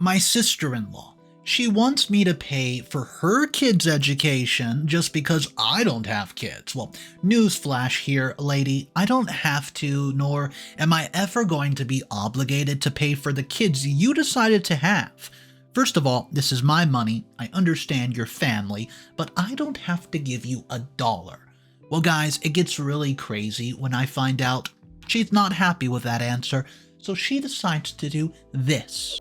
My sister-in-law. She wants me to pay for her kids' education just because I don't have kids. Well, newsflash here, lady. I don't have to, nor am I ever going to be obligated to pay for the kids you decided to have. First of all, this is my money. I understand your family, but I don't have to give you $1. Well, guys, it gets really crazy when I find out she's not happy with that answer, so she decides to do this.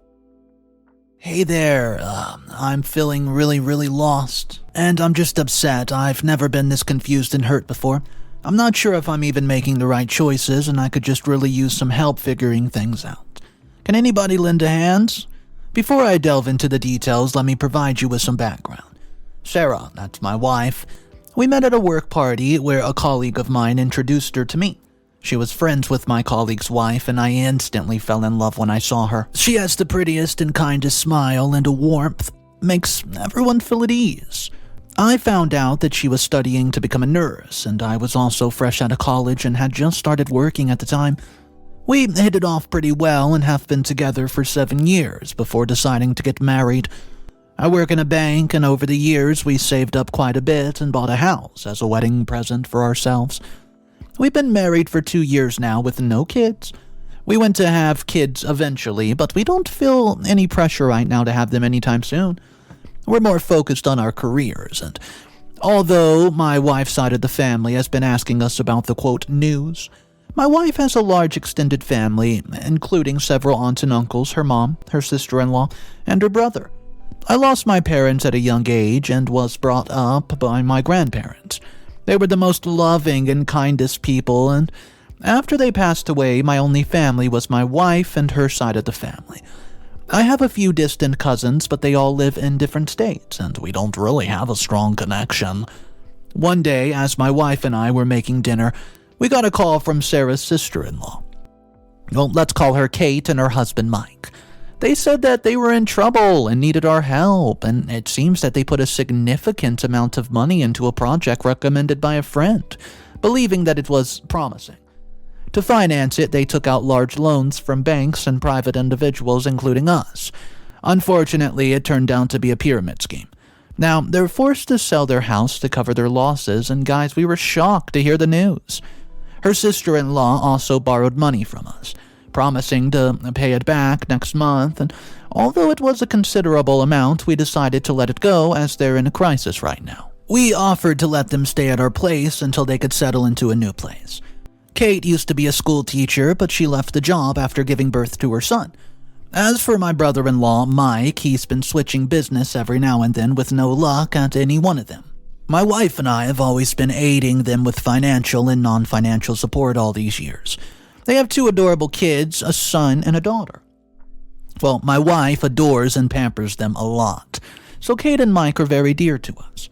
Hey there, I'm feeling really lost, and I'm just upset. I've never been this confused and hurt before. I'm not sure if I'm even making the right choices, and I could just really use some help figuring things out. Can anybody lend a hand? Before I delve into the details, let me provide you with some background. Sarah, that's my wife. We met at a work party where a colleague of mine introduced her to me. She was friends with my colleague's wife, and I instantly fell in love when I saw her. She has the prettiest and kindest smile and a warmth, makes everyone feel at ease. I found out that she was studying to become a nurse, and I was also fresh out of college and had just started working at the time. We hit it off pretty well and have been together for 7 years before deciding to get married. I work in a bank, and over the years we saved up quite a bit and bought a house as a wedding present for ourselves. We've been married for 2 years now with no kids. We want to have kids eventually, but we don't feel any pressure right now to have them anytime soon. We're more focused on our careers, and although my wife's side of the family has been asking us about the quote news, my wife has a large extended family, including several aunts and uncles, her mom, her sister-in-law, and her brother. I lost my parents at a young age and was brought up by my grandparents. They were the most loving and kindest people, and after they passed away, my only family was my wife and her side of the family. I have a few distant cousins, but they all live in different states, and we don't really have a strong connection. One day, as my wife and I were making dinner, we got a call from Sarah's sister-in-law. Well, let's call her Kate and her husband Mike. They said that they were in trouble and needed our help, and it seems that they put a significant amount of money into a project recommended by a friend, believing that it was promising. To finance it, they took out large loans from banks and private individuals, including us. Unfortunately, it turned out to be a pyramid scheme. Now, they're forced to sell their house to cover their losses, and guys, we were shocked to hear the news. Her sister-in-law also borrowed money from us, promising to pay it back next month, and although it was a considerable amount, we decided to let it go as they're in a crisis right now. We offered to let them stay at our place until they could settle into a new place. Kate used to be a school teacher, but she left the job after giving birth to her son. As for my brother-in-law, Mike, he's been switching business every now and then with no luck at any one of them. My wife and I have always been aiding them with financial and non-financial support all these years. They have 2 adorable kids, a son and a daughter. Well, my wife adores and pampers them a lot, so Kate and Mike are very dear to us.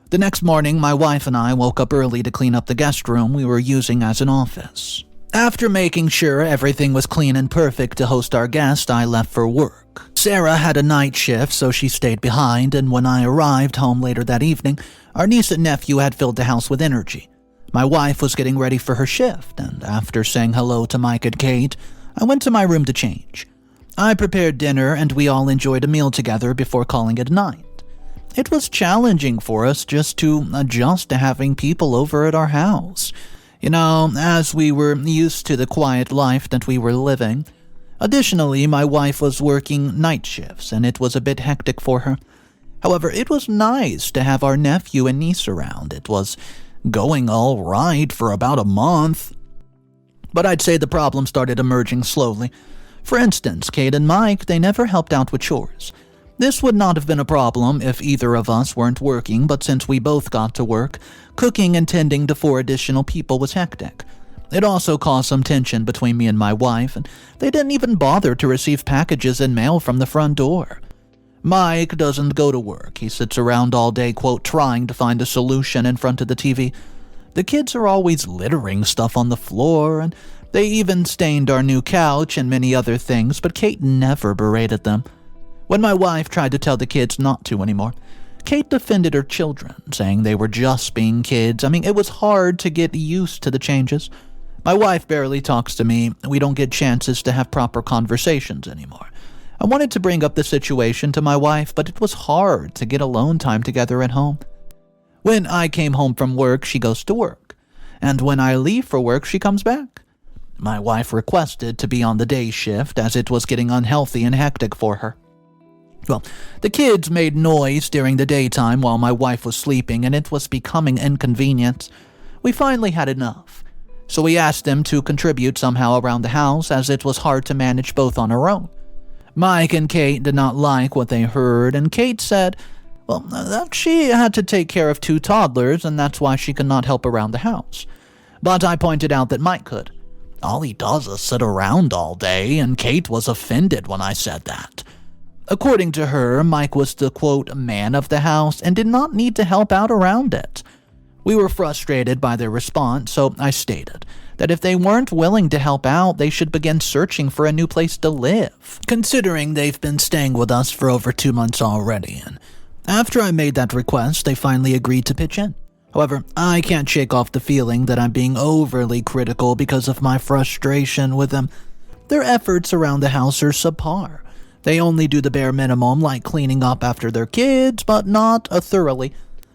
The next morning, my wife and I woke up early to clean up the guest room we were using as an office. After making sure everything was clean and perfect to host our guest, I left for work. Sarah had a night shift, so she stayed behind, and when I arrived home later that evening, our niece and nephew had filled the house with energy. My wife was getting ready for her shift, and after saying hello to Mike and Kate, I went to my room to change. I prepared dinner, and we all enjoyed a meal together before calling it a night. It was challenging for us just to adjust to having people over at our house, as we were used to the quiet life that we were living. Additionally, my wife was working night shifts, and it was a bit hectic for her. However, it was nice to have our nephew and niece around. It was going all right for about a month. But I'd say the problem started emerging slowly. For instance, Kate and Mike, they never helped out with chores. This would not have been a problem if either of us weren't working, but since we both got to work, cooking and tending to 4 additional people was hectic. It also caused some tension between me and my wife, and they didn't even bother to receive packages and mail from the front door. Mike doesn't go to work. He sits around all day, quote, trying to find a solution in front of the TV. The kids are always littering stuff on the floor, and they even stained our new couch and many other things, but Kate never berated them. When my wife tried to tell the kids not to anymore, Kate defended her children, saying they were just being kids. It was hard to get used to the changes. My wife barely talks to me. We don't get chances to have proper conversations anymore. I wanted to bring up the situation to my wife, but it was hard to get alone time together at home. When I came home from work, she goes to work, and when I leave for work, she comes back. My wife requested to be on the day shift as it was getting unhealthy and hectic for her. Well, the kids made noise during the daytime while my wife was sleeping, and it was becoming inconvenient. We finally had enough, so we asked them to contribute somehow around the house as it was hard to manage both on our own. Mike and Kate did not like what they heard, and Kate said, well, that she had to take care of 2 toddlers and that's why she could not help around the house. But I pointed out that Mike could. All he does is sit around all day, and Kate was offended when I said that. According to her, Mike was the, quote, man of the house and did not need to help out around it. We were frustrated by their response, so I stated that if they weren't willing to help out, they should begin searching for a new place to live, considering they've been staying with us for over 2 months already. And after I made that request, they finally agreed to pitch in. However, I can't shake off the feeling that I'm being overly critical because of my frustration with them. Their efforts around the house are subpar. They only do the bare minimum, like cleaning up after their kids, but not thoroughly.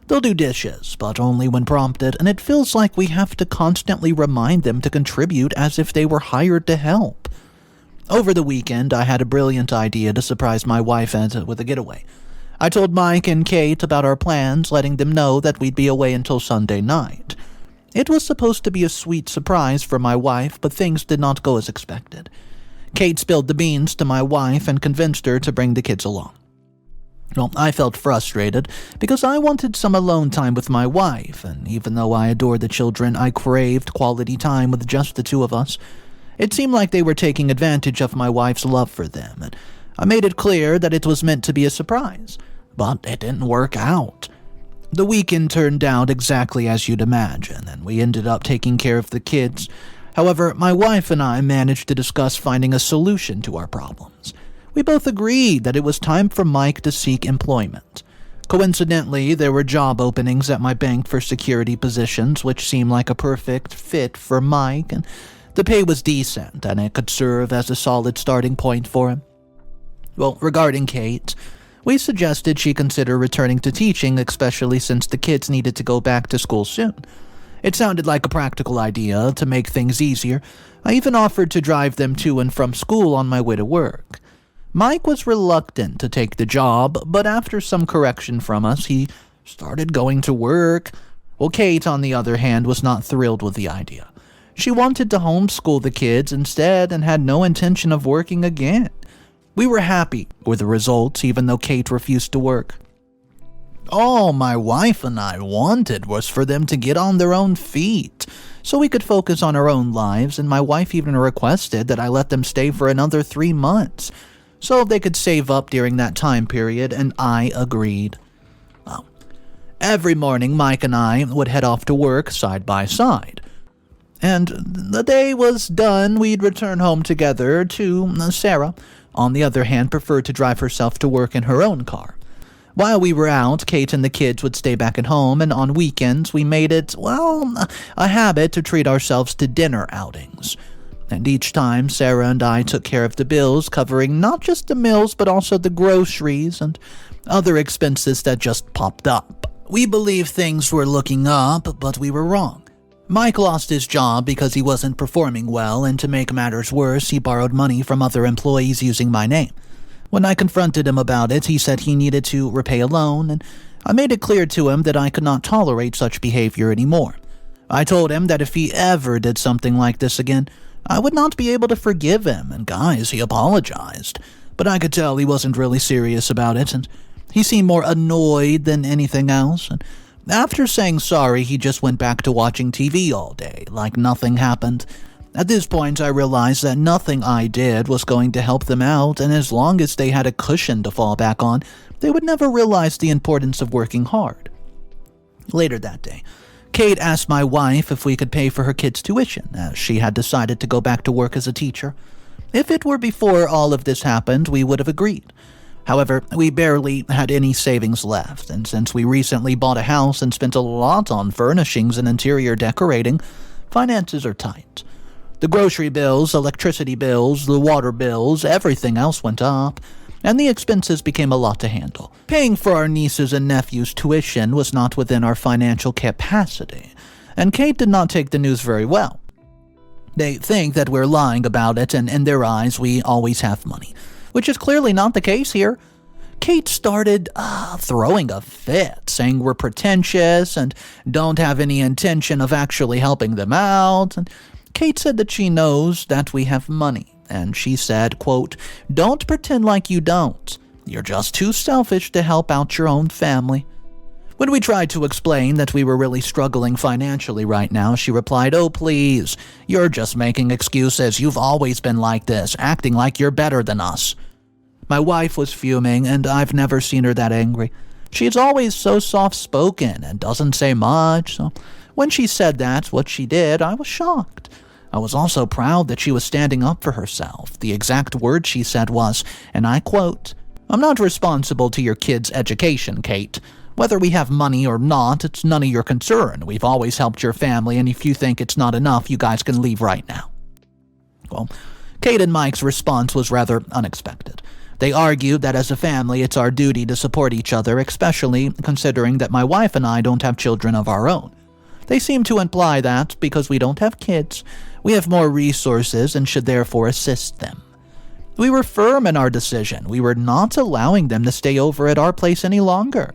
They'll do dishes, but only when prompted, and it feels like we have to constantly remind them to contribute as if they were hired to help. Over the weekend, I had a brilliant idea to surprise my wife with a getaway. I told Mike and Kate about our plans, letting them know that we'd be away until Sunday night. It was supposed to be a sweet surprise for my wife, but things did not go as expected. Kate spilled the beans to my wife and convinced her to bring the kids along. Well, I felt frustrated because I wanted some alone time with my wife, and even though I adore the children, I craved quality time with just the 2 of us. It seemed like they were taking advantage of my wife's love for them, and I made it clear that it was meant to be a surprise. But it didn't work out. The weekend turned out exactly as you'd imagine, and we ended up taking care of the kids. However, my wife and I managed to discuss finding a solution to our problems. We both agreed that it was time for Mike to seek employment. Coincidentally, there were job openings at my bank for security positions, which seemed like a perfect fit for Mike, and the pay was decent, and it could serve as a solid starting point for him. Well, regarding Kate, we suggested she consider returning to teaching, especially since the kids needed to go back to school soon. It sounded like a practical idea to make things easier. I even offered to drive them to and from school on my way to work. Mike was reluctant to take the job, but after some correction from us, he started going to work. Well, Kate, on the other hand, was not thrilled with the idea. She wanted to homeschool the kids instead and had no intention of working again. We were happy with the results, even though Kate refused to work. All my wife and I wanted was for them to get on their own feet, so we could focus on our own lives, and my wife even requested that I let them stay for another 3 months, so they could save up during that time period, and I agreed. Well, every morning, Mike and I would head off to work side by side. And the day was done, we'd return home together to Sarah. On the other hand, preferred to drive herself to work in her own car. While we were out, Kate and the kids would stay back at home, and on weekends we made it, well, a habit to treat ourselves to dinner outings. And each time, Sarah and I took care of the bills, covering not just the meals, but also the groceries and other expenses that just popped up. We believed things were looking up, but we were wrong. Mike lost his job because he wasn't performing well, and to make matters worse, he borrowed money from other employees using my name. When I confronted him about it, he said he needed to repay a loan, and I made it clear to him that I could not tolerate such behavior anymore. I told him that if he ever did something like this again, I would not be able to forgive him, and guys, he apologized. But I could tell he wasn't really serious about it, and he seemed more annoyed than anything else, and after saying sorry, he just went back to watching TV all day, like nothing happened. At this point, I realized that nothing I did was going to help them out, and as long as they had a cushion to fall back on, they would never realize the importance of working hard. Later that day, Kate asked my wife if we could pay for her kids' tuition, as she had decided to go back to work as a teacher. If it were before all of this happened, we would have agreed. However, we barely had any savings left, and since we recently bought a house and spent a lot on furnishings and interior decorating, finances are tight. The grocery bills, electricity bills, the water bills, everything else went up, and the expenses became a lot to handle. Paying for our nieces and nephews' tuition was not within our financial capacity, and Kate did not take the news very well. They think that we're lying about it, and in their eyes, we always have money, which is clearly not the case here. Kate started throwing a fit, saying we're pretentious and don't have any intention of actually helping them out. And Kate said that she knows that we have money, and she said, quote, "Don't pretend like you don't. You're just too selfish to help out your own family." When we tried to explain that we were really struggling financially right now, she replied, "Oh, please, you're just making excuses. You've always been like this, acting like you're better than us." My wife was fuming, and I've never seen her that angry. She's always so soft-spoken and doesn't say much, so when she said that's what she did, I was shocked. I was also proud that she was standing up for herself. The exact word she said was, and I quote, "I'm not responsible to your kids' education, Kate. Whether we have money or not, it's none of your concern. We've always helped your family, and if you think it's not enough, you guys can leave right now." Well, Kate and Mike's response was rather unexpected. They argued that as a family, it's our duty to support each other, especially considering that my wife and I don't have children of our own. They seem to imply that, because we don't have kids, we have more resources and should therefore assist them. We were firm in our decision. We were not allowing them to stay over at our place any longer.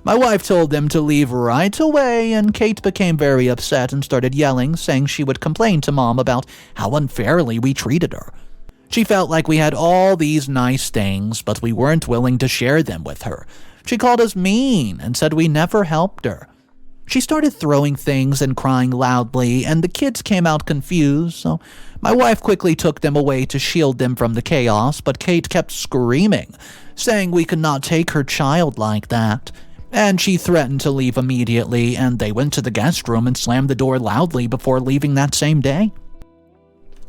My wife told them to leave right away, and Kate became very upset and started yelling, saying she would complain to Mom about how unfairly we treated her. She felt like we had all these nice things, but we weren't willing to share them with her. She called us mean and said we never helped her. She started throwing things and crying loudly, and the kids came out confused, so my wife quickly took them away to shield them from the chaos, but Kate kept screaming, saying we could not take her child like that. And she threatened to leave immediately, and they went to the guest room and slammed the door loudly before leaving that same day.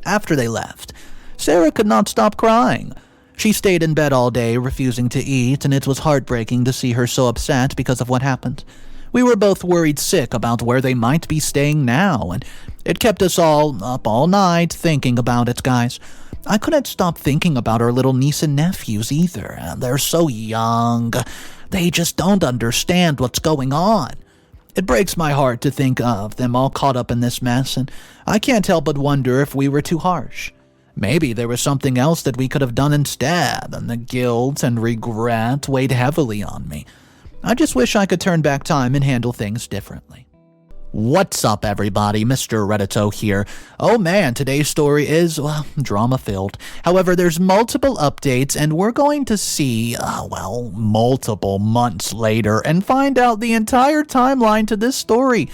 After they left, Sarah could not stop crying. She stayed in bed all day, refusing to eat, and it was heartbreaking to see her so upset because of what happened. We were both worried sick about where they might be staying now, and it kept us all up all night thinking about it, guys. I couldn't stop thinking about our little niece and nephews either. They're so young. They just don't understand what's going on. It breaks my heart to think of them all caught up in this mess, and I can't help but wonder if we were too harsh. Maybe there was something else that we could have done instead, and the guilt and regret weighed heavily on me. I just wish I could turn back time and handle things differently. What's up, everybody? Mr. Reddito here. Oh man, today's story is, well, drama-filled. However, there's multiple updates, and we're going to see, multiple months later and find out the entire timeline to this story.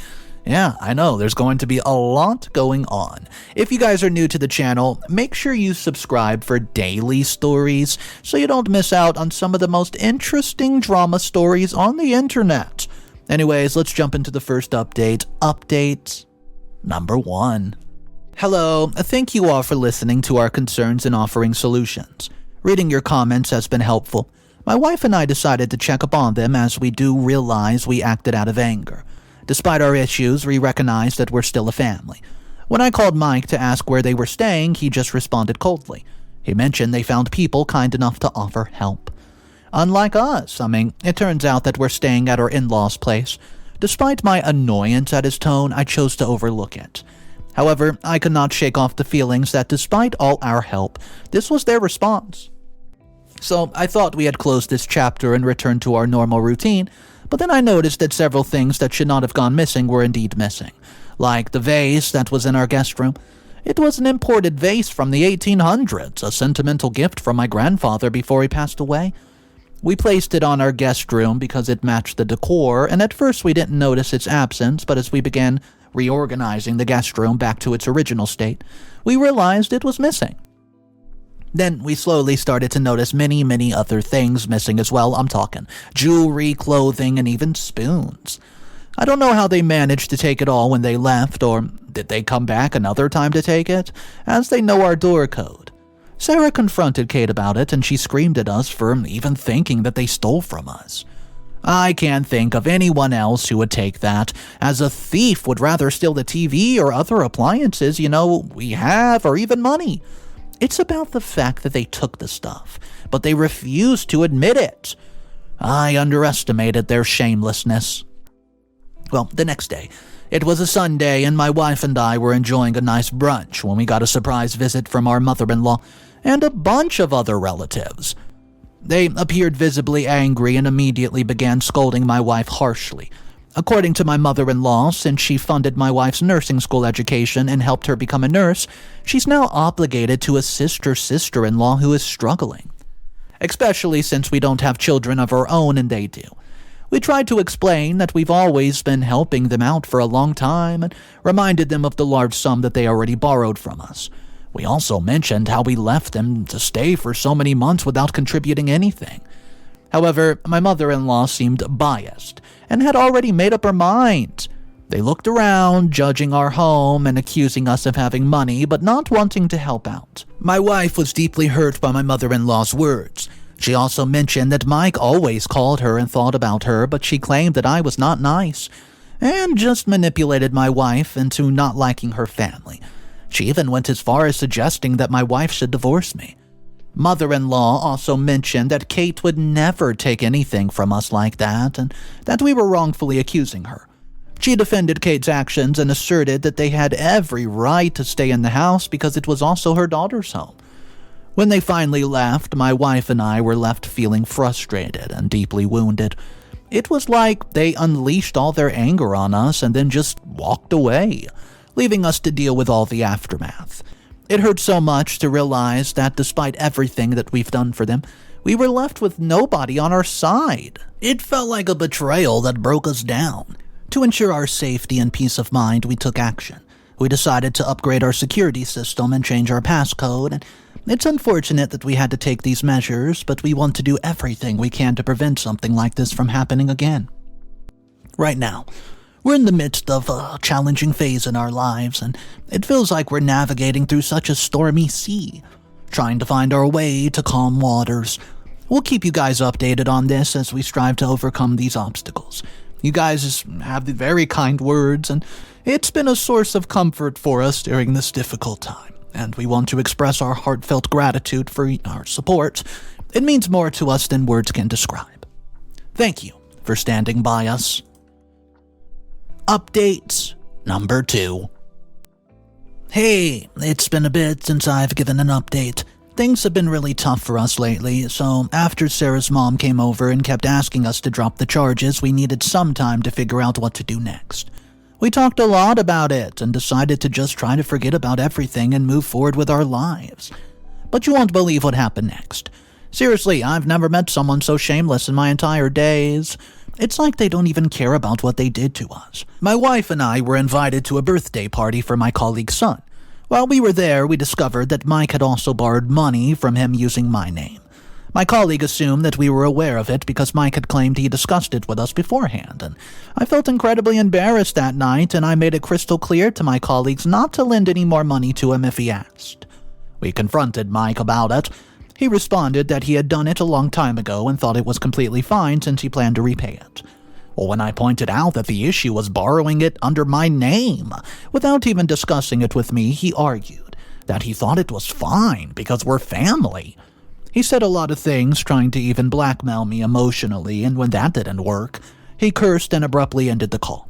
Yeah, I know, there's going to be a lot going on. If you guys are new to the channel, make sure you subscribe for daily stories so you don't miss out on some of the most interesting drama stories on the internet. Anyways, let's jump into the first update. Update number 1. Hello, thank you all for listening to our concerns and offering solutions. Reading your comments has been helpful. My wife and I decided to check up on them as we do realize we acted out of anger. Despite our issues, we recognize that we're still a family. When I called Mike to ask where they were staying, he just responded coldly. He mentioned they found people kind enough to offer help. Unlike us, it turns out that we're staying at our in-laws' place. Despite my annoyance at his tone, I chose to overlook it. However, I could not shake off the feelings that despite all our help, this was their response. So I thought we had closed this chapter and returned to our normal routine, but then I noticed that several things that should not have gone missing were indeed missing. Like the vase that was in our guest room. It was an imported vase from the 1800s, a sentimental gift from my grandfather before he passed away. We placed it on our guest room because it matched the decor, and at first we didn't notice its absence, but as we began reorganizing the guest room back to its original state, we realized it was missing. Then we slowly started to notice many other things missing as well. I'm talking jewelry, clothing, and even spoons. I don't know how they managed to take it all when they left, or did they come back another time to take it, as they know our door code. Sarah confronted Kate about it, and she screamed at us for even thinking that they stole from us. I can't think of anyone else who would take that, as a thief would rather steal the TV or other appliances, we have, or even money. It's about the fact that they took the stuff, but they refused to admit it. I underestimated their shamelessness. Well, the next day, it was a Sunday, and my wife and I were enjoying a nice brunch when we got a surprise visit from our mother-in-law and a bunch of other relatives. They appeared visibly angry and immediately began scolding my wife harshly. According to my mother-in-law, since she funded my wife's nursing school education and helped her become a nurse, she's now obligated to assist her sister-in-law who is struggling. Especially since we don't have children of our own and they do. We tried to explain that we've always been helping them out for a long time and reminded them of the large sum that they already borrowed from us. We also mentioned how we left them to stay for so many months without contributing anything. However, my mother-in-law seemed biased and had already made up her mind. They looked around, judging our home and accusing us of having money but not wanting to help out. My wife was deeply hurt by my mother-in-law's words. She also mentioned that Mike always called her and thought about her, but she claimed that I was not nice and just manipulated my wife into not liking her family. She even went as far as suggesting that my wife should divorce me. Mother-in-law also mentioned that Kate would never take anything from us like that and that we were wrongfully accusing her. She defended Kate's actions and asserted that they had every right to stay in the house because it was also her daughter's home. When they finally left, my wife and I were left feeling frustrated and deeply wounded. It was like they unleashed all their anger on us and then just walked away, leaving us to deal with all the aftermath. It hurt so much to realize that despite everything that we've done for them, we were left with nobody on our side. It felt like a betrayal that broke us down. To ensure our safety and peace of mind, we took action. We decided to upgrade our security system and change our passcode, and it's unfortunate that we had to take these measures, but we want to do everything we can to prevent something like this from happening again. Right now, we're in the midst of a challenging phase in our lives, and it feels like we're navigating through such a stormy sea, trying to find our way to calm waters. We'll keep you guys updated on this as we strive to overcome these obstacles. You guys have the very kind words, and it's been a source of comfort for us during this difficult time, and we want to express our heartfelt gratitude for our support. It means more to us than words can describe. Thank you for standing by us. Update number 2. Hey, it's been a bit since I've given an update. Things have been really tough for us lately, so after Sarah's mom came over and kept asking us to drop the charges, we needed some time to figure out what to do next. We talked a lot about it and decided to just try to forget about everything and move forward with our lives. But you won't believe what happened next. Seriously, I've never met someone so shameless in my entire days. It's like they don't even care about what they did to us. My wife and I were invited to a birthday party for my colleague's son. While we were there, we discovered that Mike had also borrowed money from him using my name. My colleague assumed that we were aware of it because Mike had claimed he discussed it with us beforehand, and I felt incredibly embarrassed that night, and I made it crystal clear to my colleagues not to lend any more money to him if he asked. We confronted Mike about it. He responded that he had done it a long time ago and thought it was completely fine since he planned to repay it. Well, when I pointed out that the issue was borrowing it under my name, without even discussing it with me, he argued that he thought it was fine because we're family. He said a lot of things, trying to even blackmail me emotionally, and when that didn't work, he cursed and abruptly ended the call.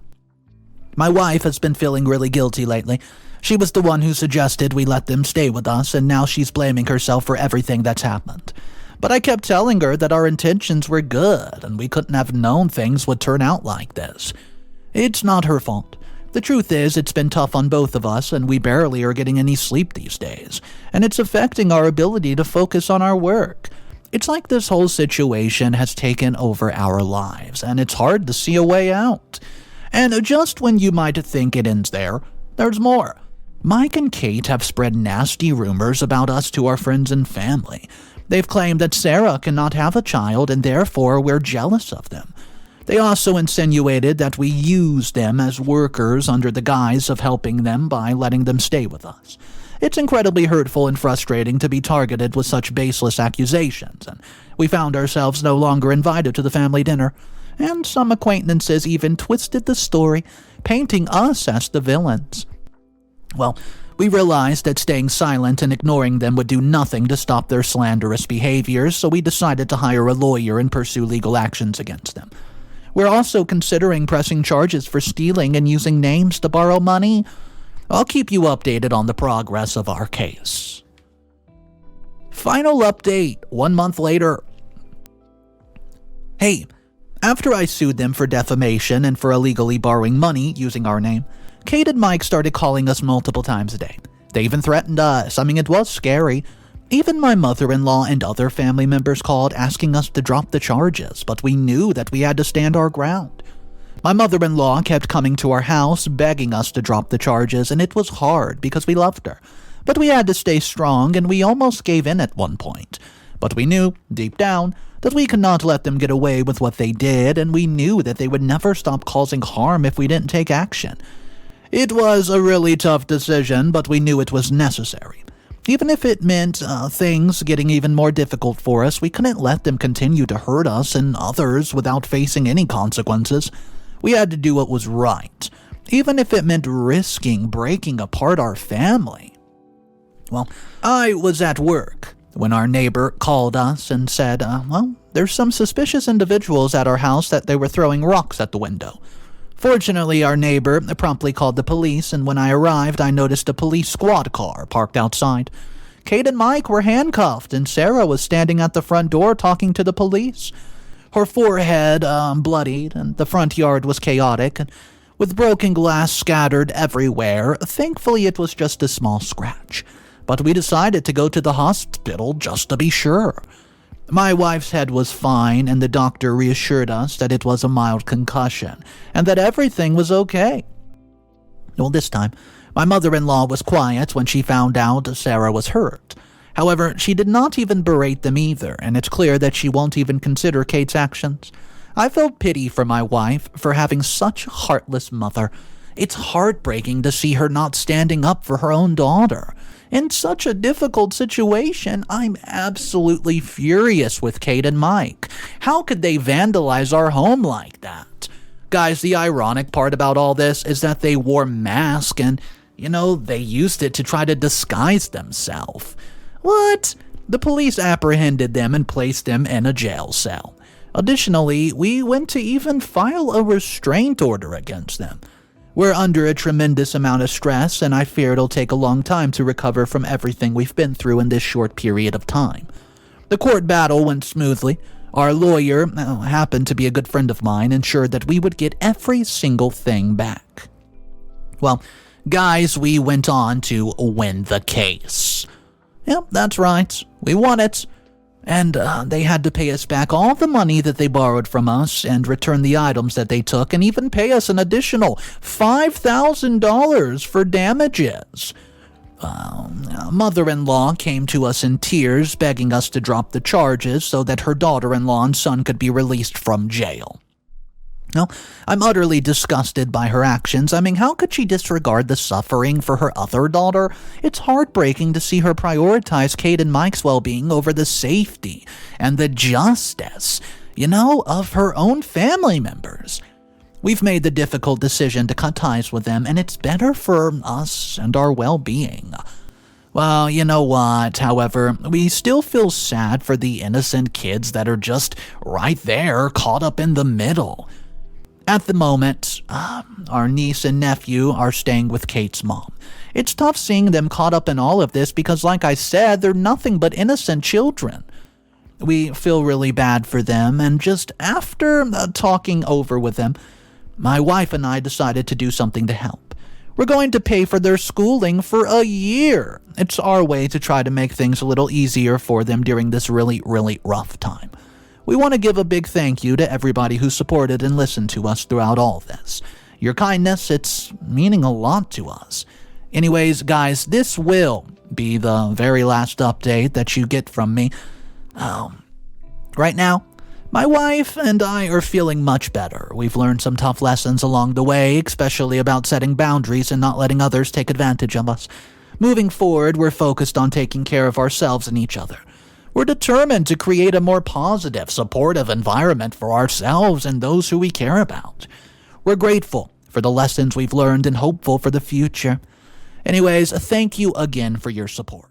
My wife has been feeling really guilty lately. She was the one who suggested we let them stay with us, and now she's blaming herself for everything that's happened. But I kept telling her that our intentions were good, and we couldn't have known things would turn out like this. It's not her fault. The truth is, it's been tough on both of us, and we barely are getting any sleep these days, and it's affecting our ability to focus on our work. It's like this whole situation has taken over our lives, and it's hard to see a way out. And just when you might think it ends there, there's more. Mike and Kate have spread nasty rumors about us to our friends and family. They've claimed that Sarah cannot have a child, and therefore we're jealous of them. They also insinuated that we use them as workers under the guise of helping them by letting them stay with us. It's incredibly hurtful and frustrating to be targeted with such baseless accusations, and we found ourselves no longer invited to the family dinner. and some acquaintances even twisted the story, painting us as the villains. Well, we realized that staying silent and ignoring them would do nothing to stop their slanderous behaviors, so we decided to hire a lawyer and pursue legal actions against them. We're also considering pressing charges for stealing and using names to borrow money. I'll keep you updated on the progress of our case. Final update 1 month later. Hey, after I sued them for defamation and for illegally borrowing money using our name, Kate and Mike started calling us multiple times a day. They even threatened us. I mean, it was scary. Even my mother-in-law and other family members called asking us to drop the charges, but we knew that we had to stand our ground. My mother-in-law kept coming to our house begging us to drop the charges, and it was hard because we loved her. But we had to stay strong, and we almost gave in at one point. But we knew, deep down, that we could not let them get away with what they did, and we knew that they would never stop causing harm if we didn't take action. It was a really tough decision, but we knew it was necessary. Even if it meant things getting even more difficult for us, we couldn't let them continue to hurt us and others without facing any consequences. We had to do what was right, even if it meant risking breaking apart our family. Well, I was at work when our neighbor called us and said, there's some suspicious individuals at our house that they were throwing rocks at the window. Fortunately, our neighbor promptly called the police, and when I arrived, I noticed a police squad car parked outside. Kate and Mike were handcuffed, and Sarah was standing at the front door talking to the police. Her forehead bloodied, and the front yard was chaotic, and with broken glass scattered everywhere. Thankfully, it was just a small scratch. But we decided to go to the hospital just to be sure. My wife's head was fine, and the doctor reassured us that it was a mild concussion, and that everything was okay. Well, this time, my mother-in-law was quiet when she found out Sarah was hurt. However, she did not even berate them either, and it's clear that she won't even consider Kate's actions. I felt pity for my wife for having such a heartless mother. It's heartbreaking to see her not standing up for her own daughter. In such a difficult situation, I'm absolutely furious with Kate and Mike. How could they vandalize our home like that? Guys, the ironic part about all this is that they wore masks and, they used it to try to disguise themselves. What? The police apprehended them and placed them in a jail cell. Additionally, we went to even file a restraint order against them. We're under a tremendous amount of stress, and I fear it'll take a long time to recover from everything we've been through in this short period of time. The court battle went smoothly. Our lawyer, happened to be a good friend of mine, ensured that we would get every single thing back. Well, guys, we went on to win the case. Yep, that's right. We won it. And they had to pay us back all the money that they borrowed from us and return the items that they took and even pay us an additional $5,000 for damages. Mother-in-law came to us in tears, begging us to drop the charges so that her daughter-in-law and son could be released from jail. Now, I'm utterly disgusted by her actions. I mean, how could she disregard the suffering for her other daughter? It's heartbreaking to see her prioritize Kate and Mike's well-being over the safety and the justice, of her own family members. We've made the difficult decision to cut ties with them, and it's better for us and our well-being. Well, you know what? However, we still feel sad for the innocent kids that are just right there, caught up in the middle. At the moment, our niece and nephew are staying with Kate's mom. It's tough seeing them caught up in all of this because, like I said, they're nothing but innocent children. We feel really bad for them, and just after talking over with them, my wife and I decided to do something to help. We're going to pay for their schooling for a year. It's our way to try to make things a little easier for them during this really, really rough time. We want to give a big thank you to everybody who supported and listened to us throughout all this. Your kindness, it's meaning a lot to us. Anyways, guys, this will be the very last update that you get from me. Right now, my wife and I are feeling much better. We've learned some tough lessons along the way, especially about setting boundaries and not letting others take advantage of us. Moving forward, we're focused on taking care of ourselves and each other. We're determined to create a more positive, supportive environment for ourselves and those who we care about. We're grateful for the lessons we've learned and hopeful for the future. Anyways, thank you again for your support.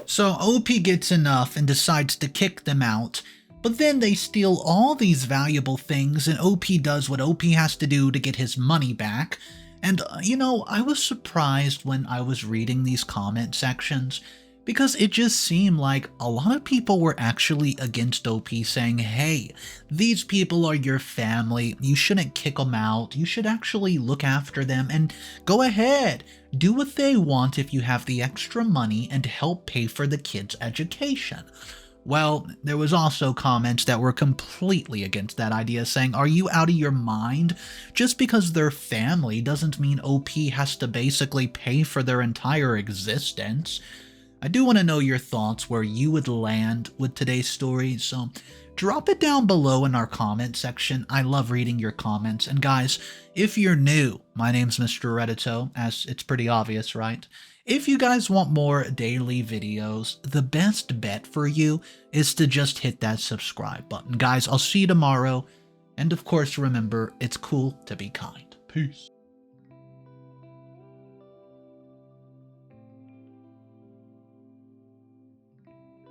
So OP gets enough and decides to kick them out, but then they steal all these valuable things and OP does what OP has to do to get his money back. And, I was surprised when I was reading these comment sections because it just seemed like a lot of people were actually against OP, saying, hey, these people are your family, you shouldn't kick them out, you should actually look after them, and go ahead, do what they want if you have the extra money and help pay for the kids' education. Well, there was also comments that were completely against that idea, saying, are you out of your mind? Just because they're family doesn't mean OP has to basically pay for their entire existence. I do want to know your thoughts where you would land with today's story, so drop it down below in our comment section. I love reading your comments. And guys, if you're new, my name's Mr. Reddito, as it's pretty obvious, right? If you guys want more daily videos, the best bet for you is to just hit that subscribe button. Guys, I'll see you tomorrow. And of course, remember, it's cool to be kind. Peace.